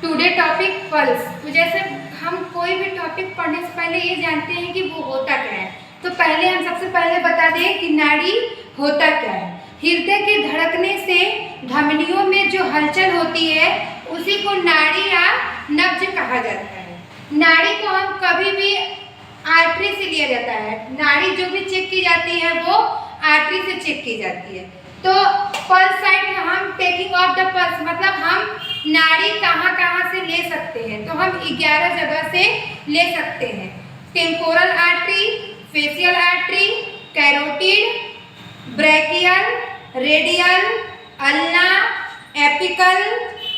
Today topic pulse. तो जैसे हम कोई भी टॉपिक पढ़ने से पहले ये जानते हैं कि वो होता क्या है, तो पहले हम सबसे पहले बता दें कि नाड़ी होता क्या है। हृदय के धड़कने से धमनियों में जो हलचल होती है उसी को नाड़ी या नब्ज कहा जाता है। नाड़ी को हम कभी भी आर्टरी से लिया जाता है, नाड़ी जो भी चेक की जाती है वो आर्टरी से चेक की जाती है। तो पल्स साइट हम टेकिंग ऑफ द पल्स मतलब हम नाड़ी कहाँ कहाँ से ले सकते हैं, तो हम 11 जगह से ले सकते हैं। Temporal artery, facial artery, carotid, brachial, radial, ulna, apical,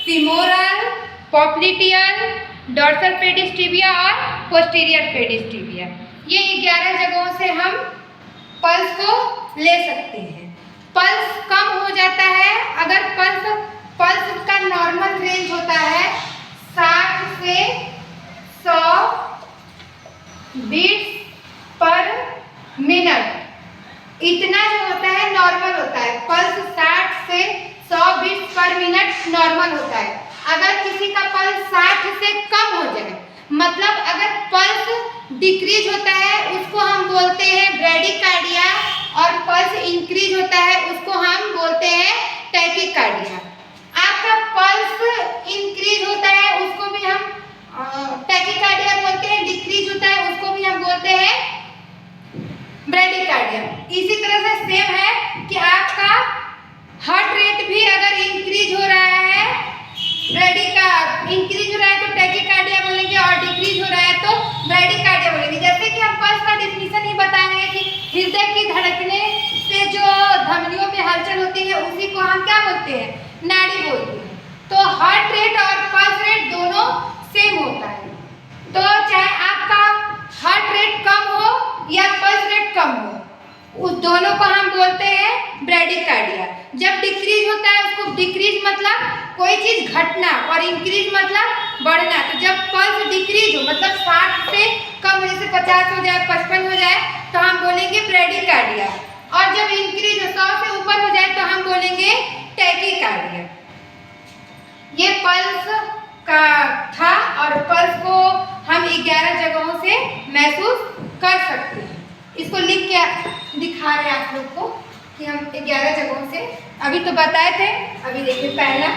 femoral, popliteal, dorsal pedis tibia और पोस्टीरियर पेडिस्टिबिया। ये 11 जगहों से हम पल्स को ले सकते हैं। पल्स कम हो जाता है अगर पल्स का नॉर्मल रेंज होता है 60 से 100 बीट्स पर मिनट, इतना जो होता है नॉर्मल होता है। पल्स 60 से 100 बीट्स पर मिनट नॉर्मल होता है। अगर किसी का पल्स 60 से कम हो जाए, मतलब अगर पल्स डिक्रीज होता है उसको हम बोलते हैं ब्रैडिकार्डिया, और पल्स इंक्रीज होता है उसको हम बोलते हैं टैकीकार्डिया। आपका पल्स इंक्रीज होता है उसको भी हम टैकीकार्डिया बोलते हैं, डिक्रीज होता है उसको भी हम बोलते हैं ब्रैडिकार्डिया। इसी तरह से सेम है कि आपका हार्ट रेट भी अगर इंक्रीज हो रहा है, इंक्रीज हो रहा है तो टैकीकार्डिया बोलेंगे, और डिक्रीज हो रहा है तो ब्रैडिकार्डिया बोलेंगे। जैसे कि हम पल्स का डेफिनेशन ही बताए हैं कि हृदय की धड़कने से जो धमनियों में हलचल होती है उसी को हम क्या बोलते हैं, नाड़ी बोलते हैं। तो हार्ट रेट और पल्स रेट दोनों सेम होता है। तो चाहे आपका हार्ट रेट कम हो या पल्स रेट कम हो, उस दोनों को हम बोलते हैं ब्रैडिकार्डिया। जब डिक्रीज होता है उसको डिक्रीज मतलब कोई चीज घटना और इंक्रीज मतलब बढ़ना। तो जब पल्स डिक्रीज हो मतलब 60 से कम हो, जैसे 50 हो जाए, 55 हो जाए, तो हम बोलेंगे ब्रैडिकार्डिया, और जब इंक्रीज हो 100 से ऊपर हो जाए तो हम बोलेंगे टैकीकार्डिया। ये पल्स का था, और पल्स को हम 11 जगहों से महसूस कर सकते हैं। इसको लिख के दिखा रहे हैं आप लोग को कि हम 11 जगहों से अभी तो बताए थे। अभी देखिए पहला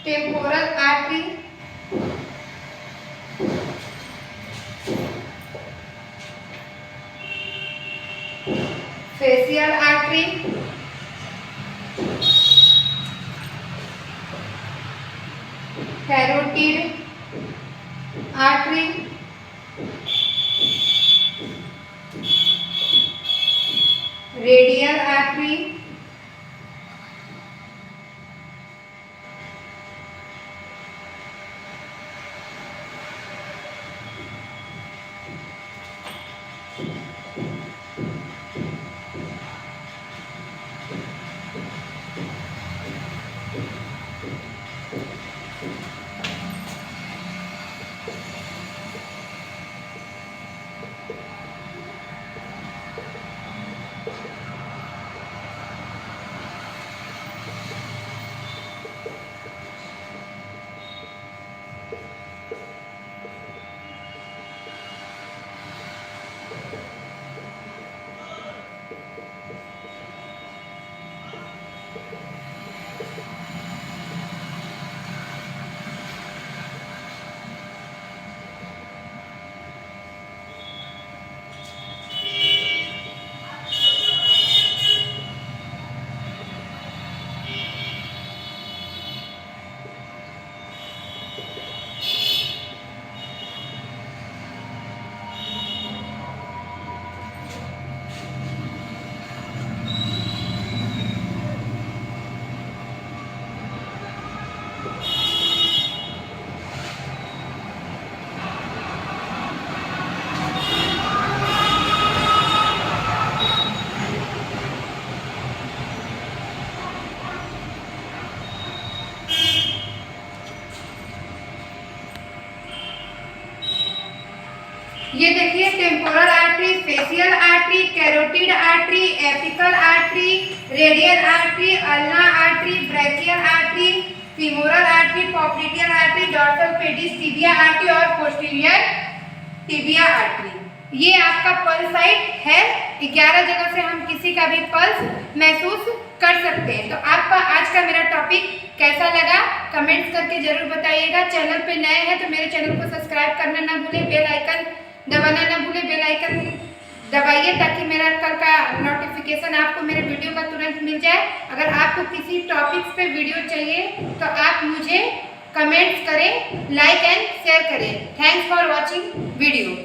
temporal artery, facial artery, carotid artery, radial artery, ये देखिए temporal artery, facial artery, carotid artery, apical artery, radial artery, ulna artery, brachial artery, femoral artery, popliteal artery, dorsal pedis tibia artery और पोस्टीरियर टिबिया आर्टरी। ये आपका pulse site है। 11 जगह से हम किसी का भी पल्स महसूस कर सकते हैं। तो आपका आज का मेरा टॉपिक कैसा लगा कमेंट्स करके जरूर बताइएगा। चैनल पे नए हैं तो मेरे चैनल को सब्सक्राइब करना ना भूलें, बेल आइकन दबाना ना भूलें। बेल आइकन दबाइए ताकि मेरा कल का नोटिफिकेशन आपको मेरे वीडियो का तुरंत मिल जाए। अगर आपको किसी टॉपिक्स पे वीडियो चाहिए तो आप मुझे कमेंट्स करें, लाइक एंड शेयर करें। Thanks for watching video.